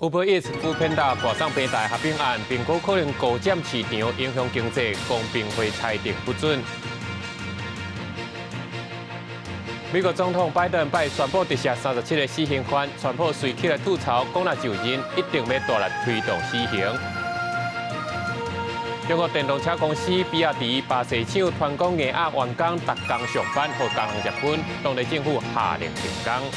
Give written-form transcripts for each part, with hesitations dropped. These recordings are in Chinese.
Uber Eats 副片大挂上平台合并案，评估可能高占市场，影响经济，公平会裁定不准。美国总统拜登拜宣布撤下37个死刑犯，川普随起来吐槽，讲若就任一定要大力推动死刑。中国电动车公司比亚迪巴西厂团工硬压员工逐工上班，互工人日本，当地政府下令停工。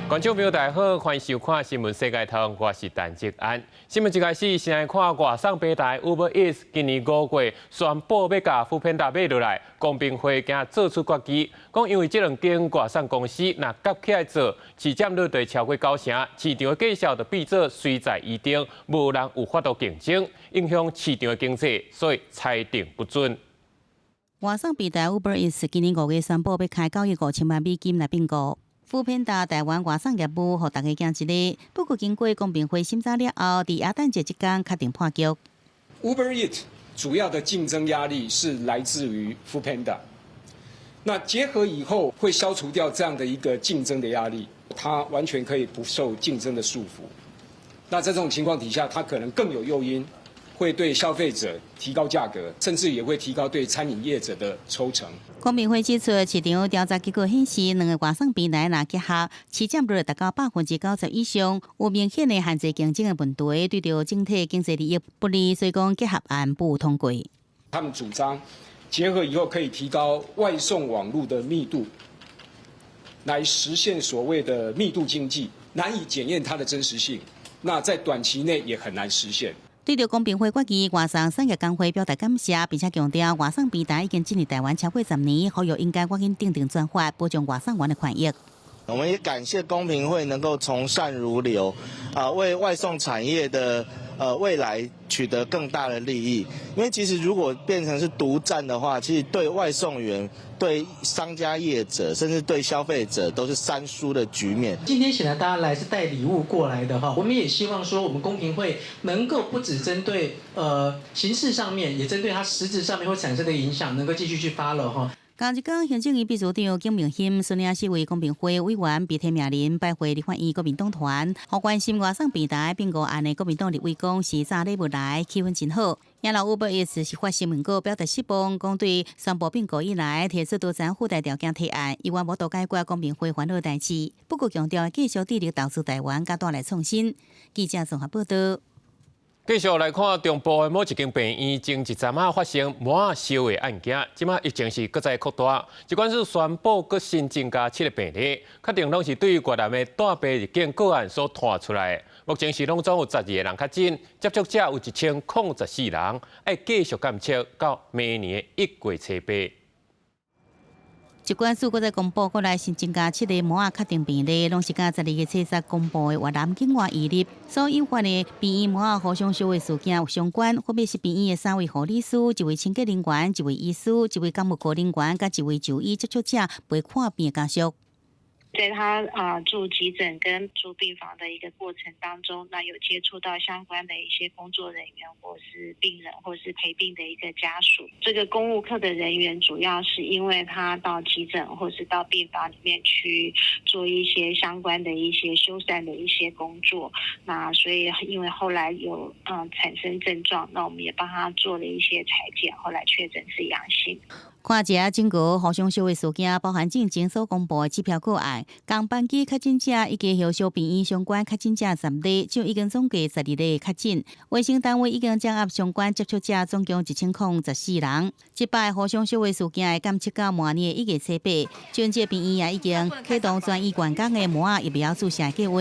观众朋友大家好，欢迎收看新闻世界通，我是陈志安。新闻一开始，先来看外送平台 Uber Eats 今年5月宣布要甲副片达买落来，公平会竟做出决议，讲因为这两间外送公司若合起来做，市占率就超过90%，市场的计销就变做随在移定，无人有法度竞争，影响市场的经济，所以裁定不准。外送平台 Uber Eats 今年5月宣布要开9亿5千万美金来并购。副片达台湾外送业务，互大家惊一日。不过经过公平会审查了后，伫元旦节即天确定判决。Uber Eats 主要的竞争压力是来自于 Foodpanda， 那结合以后会消除掉这样的一个竞争的压力，它完全可以不受竞争的束缚。那在这种情况底下，它可能更有诱因，会对消费者提高价格，甚至也会提高对餐饮业者的抽成。公平会指出，市场调查结果显示，两个外送平台若结合，市占率达到90%以上，有明显的限制竞争的问题，对着整体经济利益不利，所以讲结合案不通过。他们主张结合以后可以提高外送网络的密度，来实现所谓的密度经济，难以检验它的真实性，那在短期内也很难实现。对着公平会决议，外送产业工会表达感谢，并且强调外送平台已经进入台湾超过10年，呼吁应该赶紧订定专法，保障外送员的权益。我们也感谢公平会能够从善如流，为外送产业的未来取得更大的利益。因为其实如果变成是独占的话，其实对外送员、对商家业者，甚至对消费者都是3输的局面。今天显然大家来是带礼物过来的哈，我们也希望说我们公平会能够不只针对形式上面，也针对它实质上面会产生的影响，能够继续去follow哈。同一天，行政院秘书长景明欣率领4位公平会委员被提名人拜会立法院国民党团，互关心外送平台并购案的国民党立委讲是早礼物来，气氛真好。也老 Uber Eats 是发新闻稿表达失望，讲对宣布并购以来提出多项附带条件提案，以愿无多解决公平会烦恼代志。不过强调继续致力投资台湾，加大来创新。记者综合报道。继续来看中部的某一间病院，前一阵发生麻仔烧的案件，即马疫情是搁再扩大，疾管署宣布搁新增加7个病例，确定拢是对于越南的大病入境个案所传出来的。目前是拢总有12个人确诊，接触者有1014人，要继续监测到明年1月初8。疾管署搁再公布，过来新增加7个麻仔确定病例，拢是甲12月初3公布的越南境外移入所引发的病院麻仔互相烧的事件有相关，分别是病院的3位护理师、1位清洁人员、1位医师、1位感冒科人员，甲1位就医接触者陪看病的家属。在他住急诊跟住病房的一个过程当中，那有接触到相关的一些工作人员，或是病人，或是陪病的一个家属。这个公务科的人员主要是因为他到急诊或是到病房里面去做一些相关的一些修缮的一些工作，那所以因为后来有产生症状，那我们也帮他做了一些采检，后来确诊是阳性。看一下整个互相烧的事件，包含进前所公布的机票个案，共班机确诊者以及后续病院相关确诊者10例，就已经总计12例确诊。卫生单位已经掌握相关接触者总共1014人。这摆互相烧的事件会监测到明年1月初8，全界病院也已经启动专医员工的麻仔疫苗注射计划。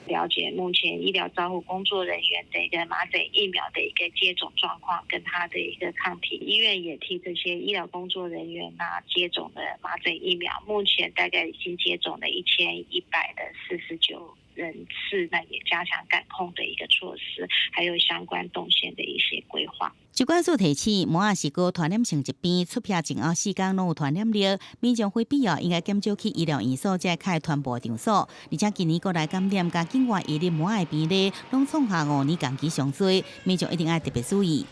了解目前医疗照护工作人员的一个麻疹疫苗的一个接种状况，跟他的一个抗体，医院也替这些医疗工作人员接种了麻疹疫苗，目前大概已经接种了1149人次，那也加强感控的一个措施，还有相关动线的一些规划。疾管署提醒，麻仔是高传染性疾病，出片前后4天拢有传染力，民众非必要应该减少去医疗院所，才开传播场所。而且今年过来感染加境外移入麻仔的比例，拢创下5年同期上最，民众一定要特别注意。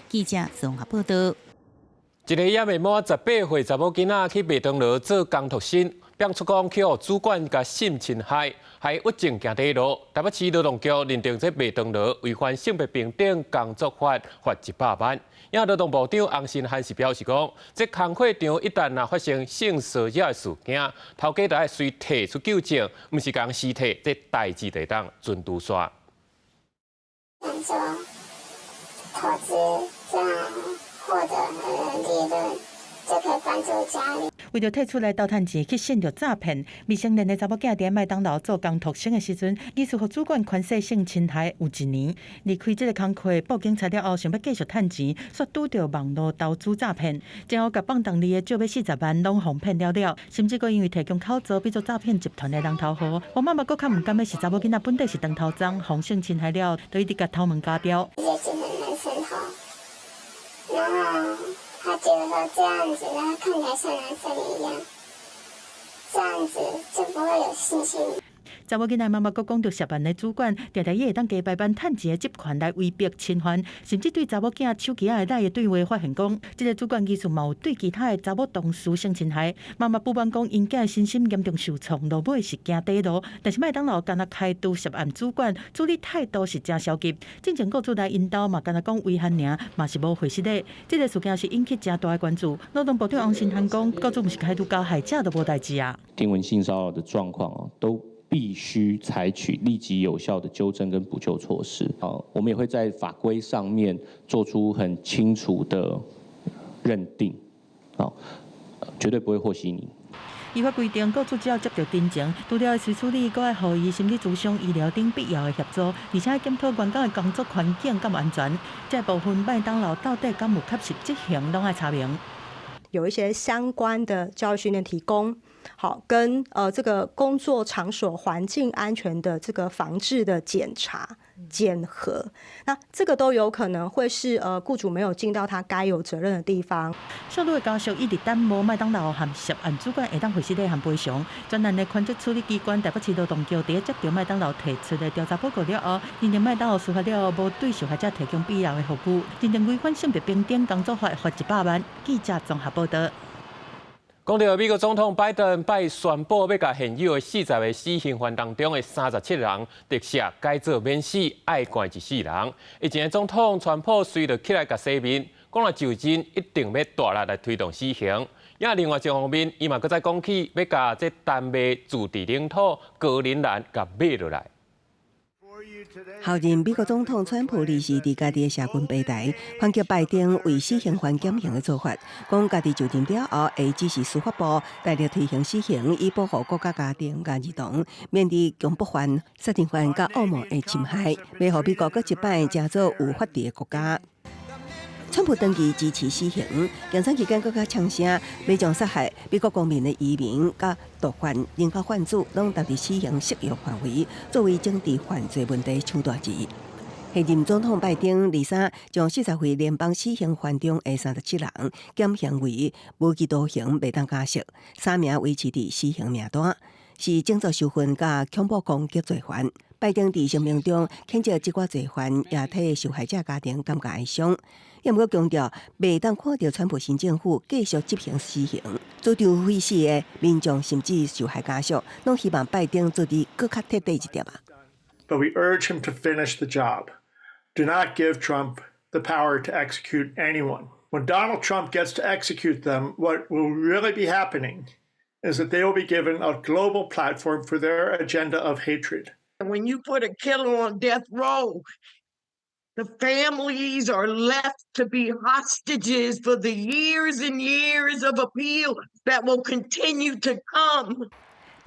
记者综合报道。一个也未满18岁查某囡仔去麦当劳做工读生，并出讲去互主管甲性侵害，还屈证行底路。台北市劳动局认定这麦当劳违反性别平等工作法，罚100万。因劳动部长洪信汉是表示讲，这工课场一旦发生性骚扰的事件，头家就要随提出纠正，毋是讲尸体，这代志得当准督刷。说投资这样获得利润，就可以帮助家里。为着退出来倒趁钱去陷入诈骗，未成年的查某囝伫麦当劳做工读生的时阵，疑似互主管权势性侵害有1年。离开这个工课，报警查了后，想要继续趁钱，却拄到网络投资诈骗，然后甲放动你的少要40万拢哄骗了，甚至阁因为提供口罩变做诈骗集团的人头号。我妈妈阁较唔甘的是查某囡仔本地是长头章，红性侵害了，就一直甲头门加掉。直接进了男生头，然后他觉得说这样子，然后看起来像男生一样，这样子就不会有性侵。查某囡仔妈妈阁讲到涉案的主管，常常伊会当加白班趁钱的集团来威逼侵犯，甚至对查某囝手机仔的赖的对话发现讲，这个主管疑似嘛有对其他的查某同事性侵害。妈妈不满讲因囝身心严重受创，落尾是行底路，但是麦当劳敢若开除涉案主管，处理态度是真消极。进前阁出来引导嘛，敢若讲违反尔，嘛是无回事的。这个事件是引起真大的关注。劳动部长洪信汉讲，雇主毋是开除加害者都无代志啊。听闻性骚扰的状况都必须采取立即有效的纠正跟补救措施。我们也会在法规上面做出很清楚的认定，绝对不会和稀泥。依法规定，雇主只要接到真情，除了随处理，阁要予伊心理咨商、医疗等必要的协助，而且检讨员工的工作环境敢安全。这部分麦当劳到底敢有确实执行，拢要查明。有一些相关的教育训练提供，好跟这个工作场所环境安全的这个防治的检查、检核，那这个都有可能会是雇主没有尽到他该有责任的地方。少女的家属一直担无麦当劳和涉案主管会当回事的和赔偿。专案的权责处理机关台北市劳动局伫接到麦当劳提出的调查报告了后，认定麦当劳司法了无对受害者提供必要的服务，认定违反性别平等工作法，罚100万。记者综合报道。讲到美国总统拜登拜宣布要甲现有的40个死刑犯当中的37人特赦改做免死，爱关1世人。以前的总统川普随着起来甲声明，讲若就任一定要大力来推动死刑。也另外一方面，伊嘛搁再讲起要甲这丹麦自治领土格陵兰甲买落来。后任美国总统川普离世伫家己的社群平台反击拜登为死刑犯减刑的做法，讲家己就任了后会支持司法部大力推行死刑，以保护国家家庭甲儿童免于强迫犯、杀人犯甲恶魔的侵害，要互美国搁一摆成做有法治的国家。川普登记支持死刑，竞选期间更加呛声，要将杀害美国公民的移民、甲毒贩、人口贩子拢当伫死刑适用范围，作为政治犯罪问题手段之一。现任总统拜登23将40岁联邦死刑犯中的37人减刑为无期徒刑未当加释，3名维持伫死刑名单，是整作受训甲恐怖攻击罪犯。拜登伫声明中谴责这寡罪犯，也替受害者家庭感觉哀伤。也毋过强调，袂当看到川普新政府继续执行死刑。主张废死的民众甚至受害家属，拢希望拜登做得更较彻底一点啊。But we urge him to finish the job. Do not give Trump the power to execute anyone. When Donald Trump gets to execute them, what will really be happening is that they will be given a global platform for their agenda of hatred. When you put a killer on death row, the families are left to be hostages for the years and years of appeal that will continue to come.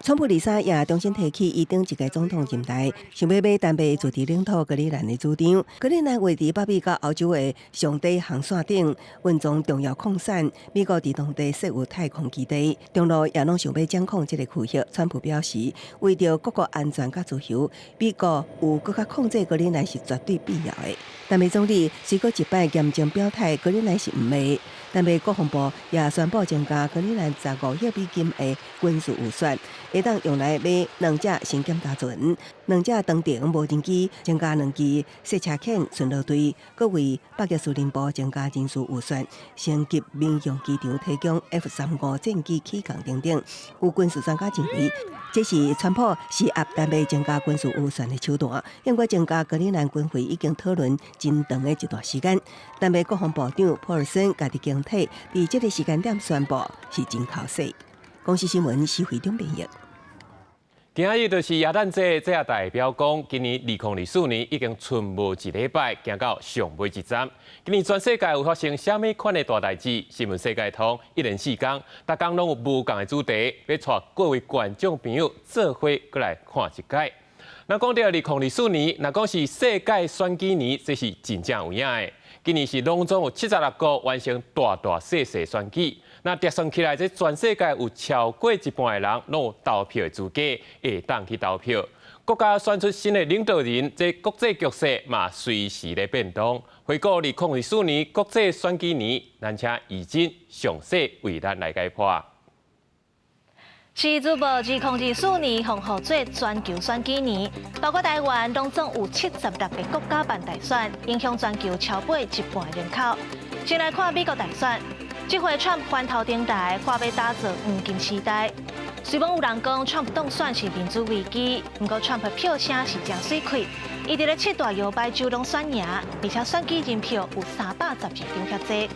川普23也重新提起伊顶一届总统任内想要买丹麦自治领土格陵兰的主张。格陵兰位伫北美甲欧洲的上底航线顶，运装重要矿产。美国伫当地设有太空基地，中路也拢想要掌控这个区域。川普表示，为着各国安全甲自由，美国有更加控制格陵兰是绝对必要的。丹麦总理虽过一摆严正表态，格陵兰是唔卖。丹麦国防部也宣布增加格陵兰15亿美金的军事预算。会当用来买2只新检查船、2只长程无人机，增加2支细车艇巡逻队，各为北约司令部增加人事预算，升级民用机场提供 F-35战机起降等等。有军事专家认为，这是川普施压单位增加军事预算的手段。因为增加格陵兰军费已经讨论真长的一段时间，但美国防部长普尔森家己经体伫这个时间点宣布是真考试。公司新闻施慧中编译。今日就是耶诞节，这也代表讲，今年2024年已经剩无一礼拜，行到上尾一站。今年全世界有发生什么款的大代志？新闻世界通1连4天，逐天拢有无同的主题，要带各位观众朋友做伙过来看一解。那讲到2024年，那讲是世界选举年，这是真正有影的。今年是拢总有76个完成大大小小选举。那折算起来，这全世界有超过一半的人拢有投票的资格，会当去投票。国家选出新的领导人，这国际局势嘛随时在变动。回顾2024年国际选举年，咱请义珍详细为咱来解剖。是主播2024年红号做全球选举年，包括台湾拢总有76个国家办大选，影响全球超过一半人口。先来看美国大选。这回 Trump 翻头顶台，话要打造黄金时代。虽讲有人讲 Trump 当选是民主危机，不过 Trump 票声是真水快，伊伫咧7大摇摆州拢选赢，而且选举人票有312张遐多。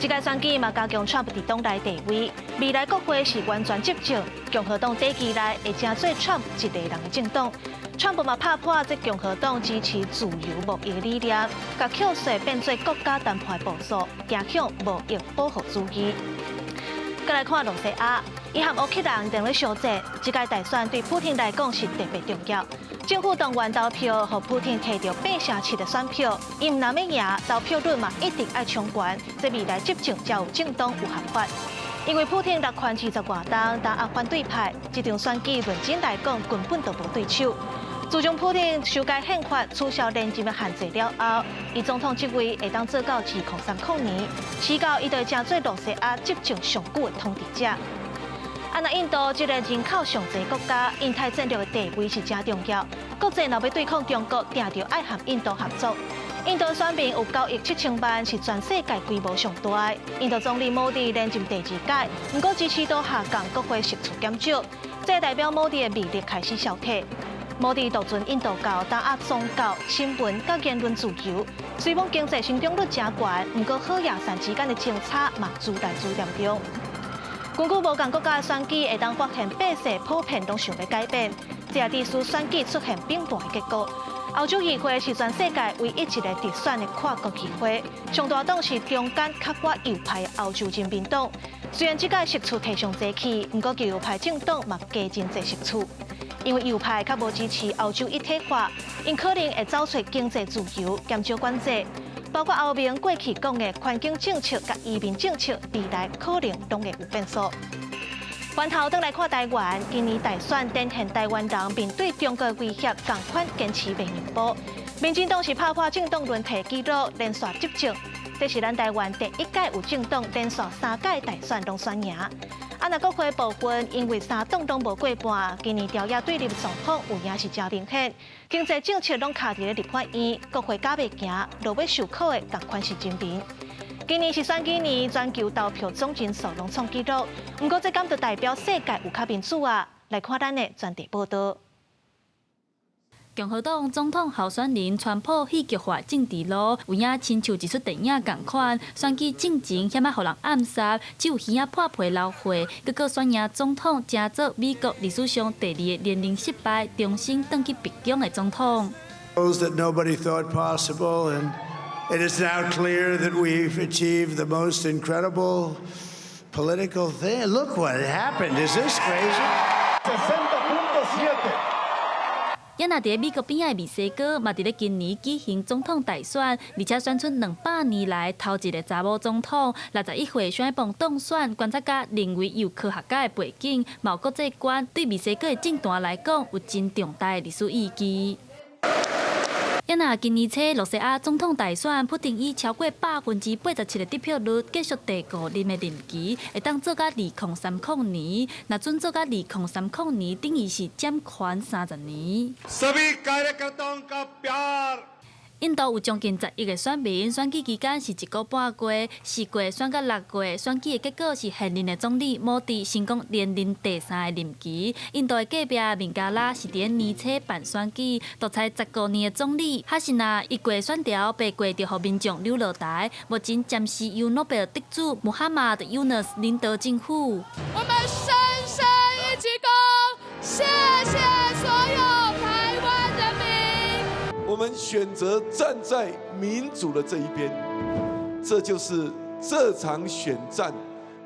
这届选举嘛加强 Trump 伫党内地位，未来国会是完全执政，共和党短期内会成做 Trump 一个人的政党。Trump 嘛拍破这共和党支持自由贸易理念，甲扣税变做国家谈判步数，走向贸易保护主义。再来看罗西亚，伊和乌克兰正咧相战，这届大选对普廷来讲是特别重要。政府动员投票，互普廷摕到8%的选票，伊唔但要赢，投票率嘛一定爱冲悬，这未来执政才有正当有合法。因为普廷落权20外冬，打压反对派，这场选举论真来讲根本就无对手。自从普廷修改宪法、取消连任的限制了后，伊总统职位会当做到2030年，期到伊就成做罗西亚执政上久的统治者。那印度这个人口上济国家，印太战略的地位是真重要。国际若要对抗中国，定着爱和印度合作。印度选民有9亿7千万，是全世界规模上大的。印度总理莫迪连任第2届，不过支持度下降，国会席次减少，这代表莫迪的魅力开始消退。莫迪独尊印度教，打压宗教、新闻、甲言论自由。虽讲经济成长率真悬，不过好野善之间的政策嘛愈来愈严重。根据无同国家的选举，会当发现百姓普遍都想要改变，这也地区选举出现变大的结果。欧洲议会是全世界唯一一个直选的跨国议会，上大党是中间较寡右派的欧洲人民党。虽然这届席次提上济起，不过右派政党嘛加真济席次。因为右派较无支持欧洲一体化，因可能会走出经济自由、减少管制，包括欧盟过去讲的环境政策甲移民政策，未来可能拢会有变数。翻头转来看台湾，今年大选展现台湾人面对中国威胁，同款坚持袂让步。民进党是拍破政党轮替纪录，连续执政，这是咱台湾第1届有政党连续3届大选拢选赢。那国会部分，因为3党拢无过半，今年朝野对立的状况有影是真明显。经济政策拢卡伫咧立法院，国会搞袂行，落要受考的同款是人民。今年是选举年，全球投票总人数拢创纪录，不过这敢就代表世界有较民主啊？来看咱的专题报道。共和党总统候选人川普戏剧化政治路，有影亲像一出电影同款，选举进前险互人暗杀，只有耳仔破皮流血，结果选赢总统，成做美国历史上第2个连任失败、重新登去白宫的总统。That nobody thought possible, and it is now clear that we've achieved the most incredible political thing. Look what happened. Is this crazy? 也若伫美国边仔的墨西哥，嘛伫咧今年举行总统大选，而且选出200年来头一个查某总统。61岁选帮当选，观察家认为有科学家的背景，嘛有国际观，对墨西哥的政坛来讲有真重大的历史意义。也那今年初洛西亚总统大选，普丁以超过87%的得票率继续第5任的任期，会当做到2030年。那准做到2030年，等于是减权30年。印度有将近10亿个选民，选举期间是1个半月，4月选到6月，选举的结果是现任的总理莫迪成功连任第3个任期。印度的隔壁孟加拉是伫年初办选举，独裁19年的总理哈辛娜1月选调，8月就互民众留落台。目前暂时由诺贝尔得主穆罕默德·尤纳斯领导政府。我们深深一鞠躬，谢谢所有台湾人民。我们选择站在民主的这一边，这就是这场选战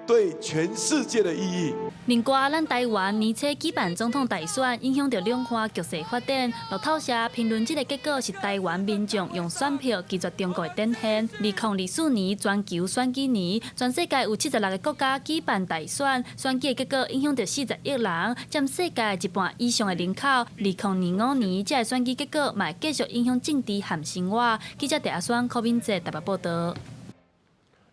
对全世界的意义。另外，咱台湾年初举办总统大选，影响到两岸局势发展。路透社评论这个结果是台湾民众用选票拒绝中国的展现。2024年全球选举年，全世界有76个国家举办大选，选举的结果影响到40亿人，占世界一半以上的人口。2025年，这个选举结果嘛继续影响政治和生活。记者陈选柯敏哲台北报道。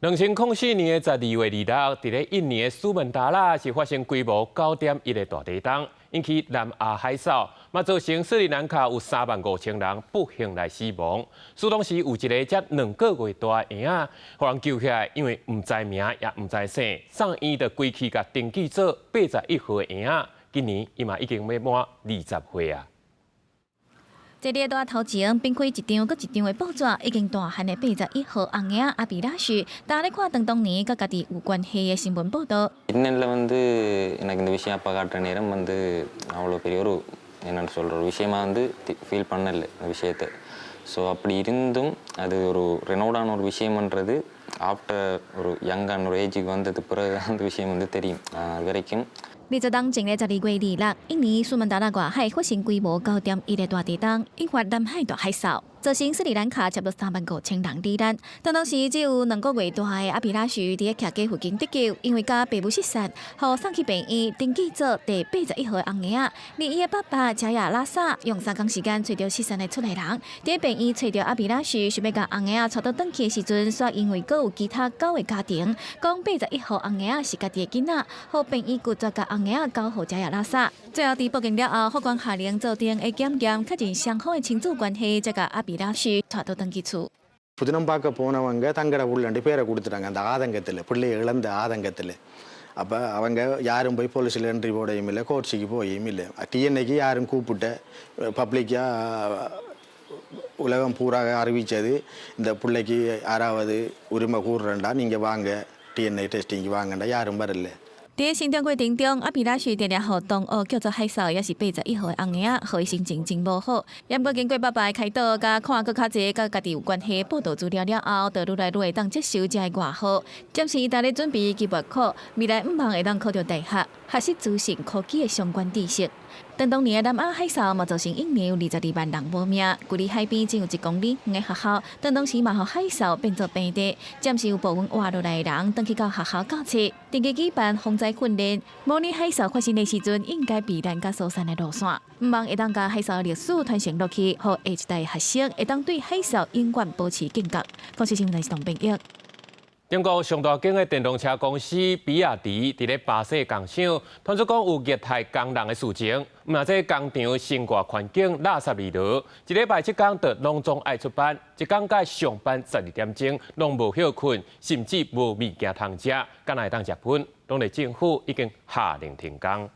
2004年的12月26日，伫咧印尼的苏门答腊是发生规模9.1的大地震，引起南亚海啸，嘛造成斯里兰卡有35000人不幸来死亡。苏当时有一个才2个月大的婴仔，互人救起来，因为唔知名也唔知姓，送医就归去甲登记做81号的婴仔，今年伊嘛已经要满20岁啊。这个大头前并开一张搁一张的报纸，已经大汉的81号红影阿比拉许，大家咧看当年甲家己有关系的新闻报道。இன்னல்ல எனக்கு இந்த விஷயம் அப்பா காட்டுற நேரம் அவ்வளோ பெரிய ஒரு என்னன்னு சொல்ற ஒரு விஷயமா ஃபீல் பண்ணல இந்த விஷயத்தை. ஸோ அப்படி இருந்தும் அது ஒரு ரெனோடான ஒரு விஷயம்ன்றது ஆஃப்டர் ஒரு யங்கான ஒரு ஏஜுக்கு வந்தது பிறகு அந்த விஷயம் தெரியும். அது வரைக்கும்20年前的12月26日，印尼苏门答腊外海发生规模9.1的大地震，引发南海大海啸，造成斯里兰卡差不多35000人罹难。当时只有2个月大的阿比拉许伫徛街附近得救，因为家父母失散，互送去病院登记做第81号红婴仔。而伊的爸爸加亚拉萨用3天时间找到失散的出来人，伫病院找到阿比拉许，想要甲红婴仔带到转去的时阵，却因为阁有其他9个家庭讲81号红婴仔是家己的囡仔，互病院拒绝甲红婴仔交互加亚拉萨。最后伫报警了后，法官下令做定的检验，确认双方的亲子关系，才甲阿比拉许带到登记处。புதினம் பார்க்க போனவங்க தங்கட உள்ள 2 பேரை கொடுத்துட்டாங்க அந்த ஆதங்கத்தில் பிள்ளையை இழந்த ஆதங்கத்தில். அப்போ அவங்க யாரும் போய் போலீஸில் என்ட்ரி போடையும் இல்லை, கோர்ட்ஸுக்கு போயும் இல்லை. டிஎன்ஏக்கு யாரும் கூப்பிட்ட பப்ளிக்காக உலகம் பூராக அறிவித்தது இந்த பிள்ளைக்கு யாராவது உரிமை கூறுறேன்டா நீங்கள் வாங்க டிஎன்ஏ டெஸ்டிங்க்கு வாங்கண்டா, யாரும் வரல.伫行政过程中，阿比拉许常常互同学叫做海嫂，也是81号的红婴仔，互伊心情真无好。也毋过经过爸爸的开导，甲看搁较侪甲家己有关系报道资料了后，就愈来愈会当接受这个外号。暂时在咧准备期末考，未来5望会当考到大学，学习资讯科技的相关知识。当年的南亚海啸嘛造成印尼有22万人无命，距离海边只有1公里远的学校，当时嘛互海啸变作平地，暂时有部分活落来的人，登去到学校教册，定期举办防灾训练，模拟海啸发生的时阵应该避难甲疏散的路线，毋望会当甲海啸历史传承落去，互下一代学生会当对海啸永远保持警觉。广西新闻台是董炳益。中国上大间的电动车公司比亚迪伫咧巴西工厂传出讲有虐待工人的事情，那这工厂生活环境垃圾二道，一礼拜7天就拢总爱出班，一天甲上班12点钟拢无休困，甚至无物件通食，敢会当食饭，当地政府已经下令停工。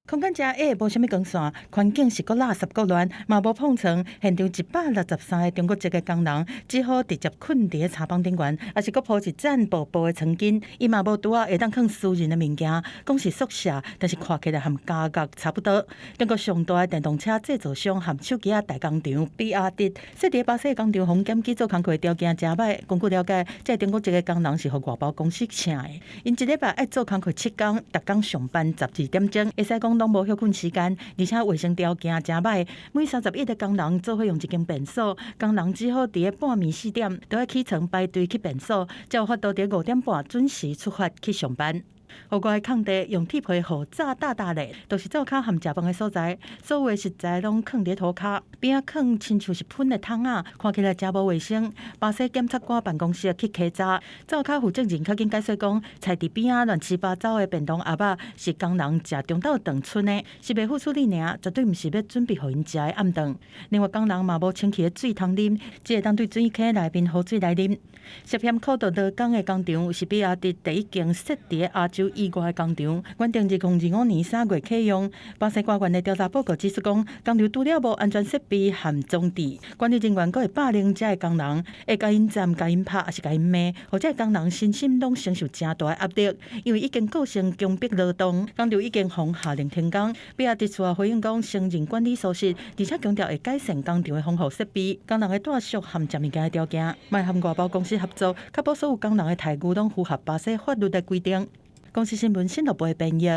空间遮矮，无啥物光线，环境是阁垃圾阁乱，嘛无碰床。现场163个中国籍的工人只好直接困伫茶帮顶悬，也是阁铺一层薄薄的床巾。伊嘛无拄啊会当放私人的物件，讲是宿舍，但是看起来和家具差不多。中国上大的电动车制造商和手机大工厂比亚迪，说伫巴西的工厂phòng检机做工课条件真歹。根据了解，这中国籍的工人是互外包公司请的，因一礼拜爱做工课7天，逐天上班12点钟，会使讲拢无休困时间，而且卫生条件真歹。每31个工人做伙用一间便所，工人只好伫咧半暝4点，都要起床排队去便所，才有法度伫5点半准时出发去上班。户外的空地用铁皮互炸大的，都是灶骹含食饭的所在，所有的食材拢放伫涂骹，边仔放亲像是喷的桶啊，看起来真无卫生。巴西检察官办公室去稽查，灶骹负责人较紧解释讲，菜伫边仔乱七八糟的便当盒仔是工人食中昼顿剩的，是袂付处理尔，绝对毋是要准备互因食的暗顿。另外，工人嘛无清气的水通啉，只会当对水坑内面好水来啉。涉嫌苦毒劳工的工厂是比亚迪第一间设伫亚洲以外的工厂，原定2025年3月启用。巴西官员的调查报告指出讲，工厂除了无安全设备和装置，管理人员阁会霸凌这个工人，会甲因站、甲因拍，还是甲因骂，或者工人身心拢承受真大的压力，因为已经构成强迫劳动。工厂已经奉下令停工。比亚迪事后回应讲，承认管理疏失，而且强调会改善工厂的防护设备、工人的住宿和食物件的条件，卖和外包公司合作，确保所有工人的待遇拢符合巴西法律的规定。公司新闻新闻部的编译。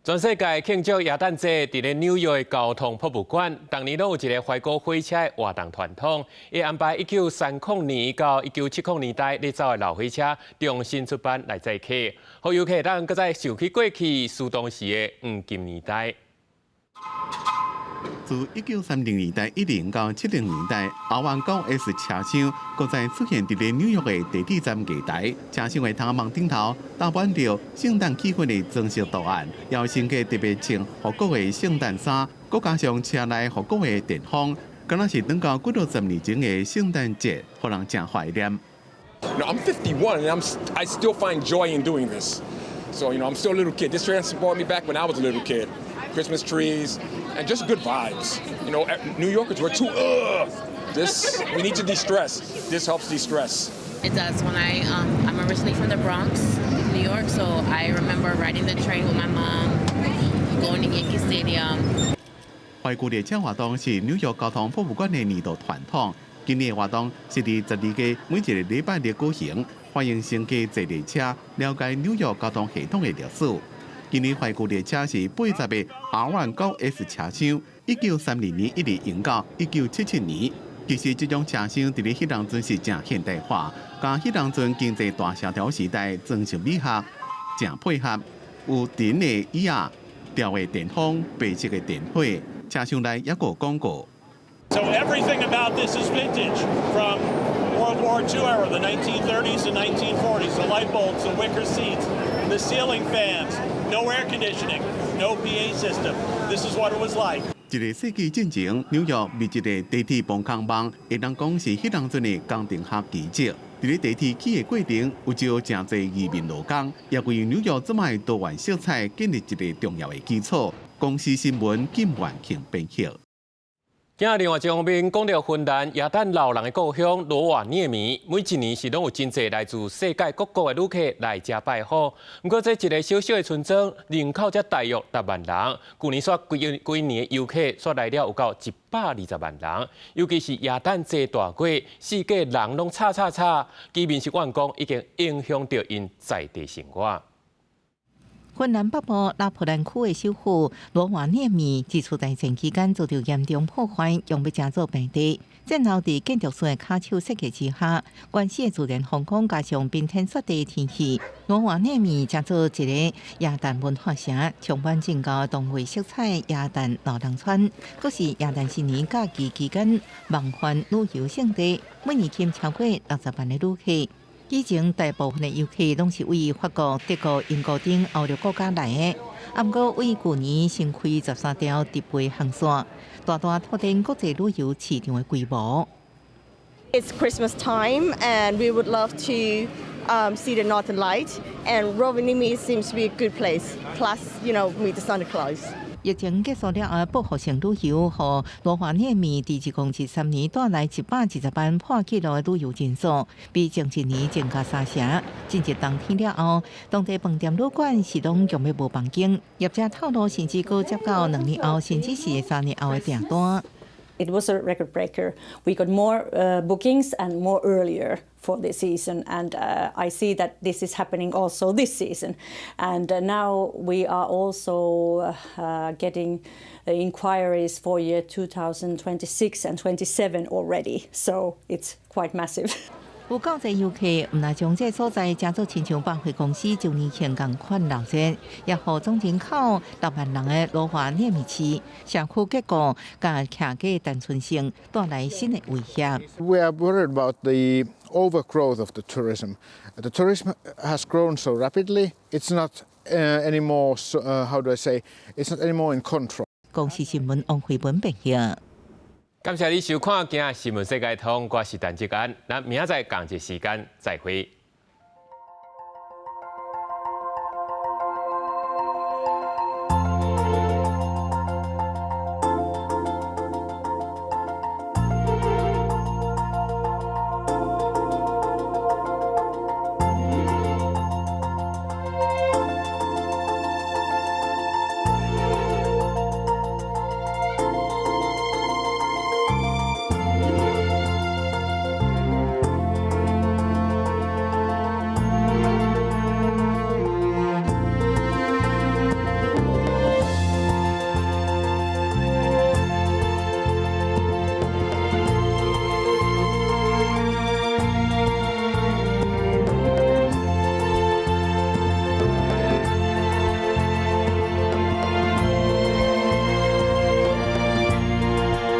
全世界庆祝耶诞节，伫咧纽约的交通博物馆，当年都有一个怀古火车的活动传统，伊安排1930年到1970年代咧走的老火车重新出版来载客，互游客当搁再想起过去苏当时的黄金年代。自1930年代一直到70年代，阿湾高 S 车厢搁再出现伫咧纽约的地铁站月台，车厢的头网顶头打扮着圣诞气氛的装饰图案，邀乘客特别穿复古的圣诞衫，搁加上车内复古的电风，敢若是等到几60年前的圣诞节，互人真怀念。I'm 51 and I still find joy in doing this. So I'm still a little kid. This transported me back when I was a little kid. Christmas trees and just good vibes. New Yorkers were too this we need to de-stress. This helps de-stress. It does. When I'm originally from the Bronx, New York, so I remember riding the train with my mom, going to Yankee Stadium. 怀古列车活动是纽约交通博物馆的年度传统。今年的活动是伫12月每一个礼拜日举行，欢迎乘客坐列车了解纽约交通系统的历史。今年怀古列车是80个 R19S 车厢，1930年一直用到1977年。其实这种车厢伫咧迄当阵是正现代化，甲迄当阵经济大萧条时代装饰美学正配合，有电的椅仔、吊的电风、白色的电火，车厢内也有广告。So everything about this is vintage from World War II era, the 1930s and 1940s. The light bulbs, the wicker seats, the ceiling fans, no air conditioning, no PA system. This is what it was like. 一个世纪进前，纽约密集的地铁崩坑网，会当讲是迄当阵的工程学奇迹。伫咧地铁起的过程，有招真侪移民劳工，也为纽约这卖多元色彩建立一个重要的基础。公司新闻金万庆编辑。今另外一方面，讲到芬兰耶诞老人的故乡罗瓦涅米，每一年是拢有真侪来自世界各国的旅客来遮拜访。不过，这一个小小的村庄，人口才大约10万人。去年煞规年的游客煞来了有到120万人。尤其是耶诞节大过，四界人拢吵，居民是怨讲已经影响到因在地生活。芬兰北部拉普兰区的首府罗瓦涅米，自处大战期间遭到严重破坏，用要建造平地。战后伫建筑师的卡手设计之下，原始的自然风光加上冰天雪地的天气，罗瓦涅米成做一个耶诞文化城，充满真高动物色彩耶诞老人村，阁是耶诞新年假期期间梦幻旅游胜地，每年吸引超过60万的旅客。以前大部分的游客拢是为法国、德国、英国等欧洲国家来的，不过为去年新开13条直飞航线，大大拓展国际旅游市场的规模。It's Christmas time, and we would love to see the Northern Light. And Rovaniemi seems to be a good place. Plus, meet the Santa Claus. 疫情结束了后，报复性旅游和罗瓦涅米第2013年带来120万破纪录的旅游人数，比前一年增加3成。进入冬天了后，当地饭店旅馆是拢用要无房间，业者透露甚至搁接到2年后，甚至是3年后的订单。It was a record breaker. We got more bookings and more earlier for this season, and I see that this is happening also this season. And now we are also getting inquiries for year 2026 and 27 already, so it's quite massive. 有够侪游客毋但将这所在称作亲像百货公司就年前共款闹热，也互总人口6万人的罗华涅米市社区结构甲客家单纯性带来新的威胁。We are worried about the overgrowth of the tourism. The tourism has grown so rapidly. It's not anymore. How do I say? It's not anymore in control. 公视新闻王慧文报道。感谢你收看今日新闻世界通，我是陈志安，咱明仔载同一时间再会。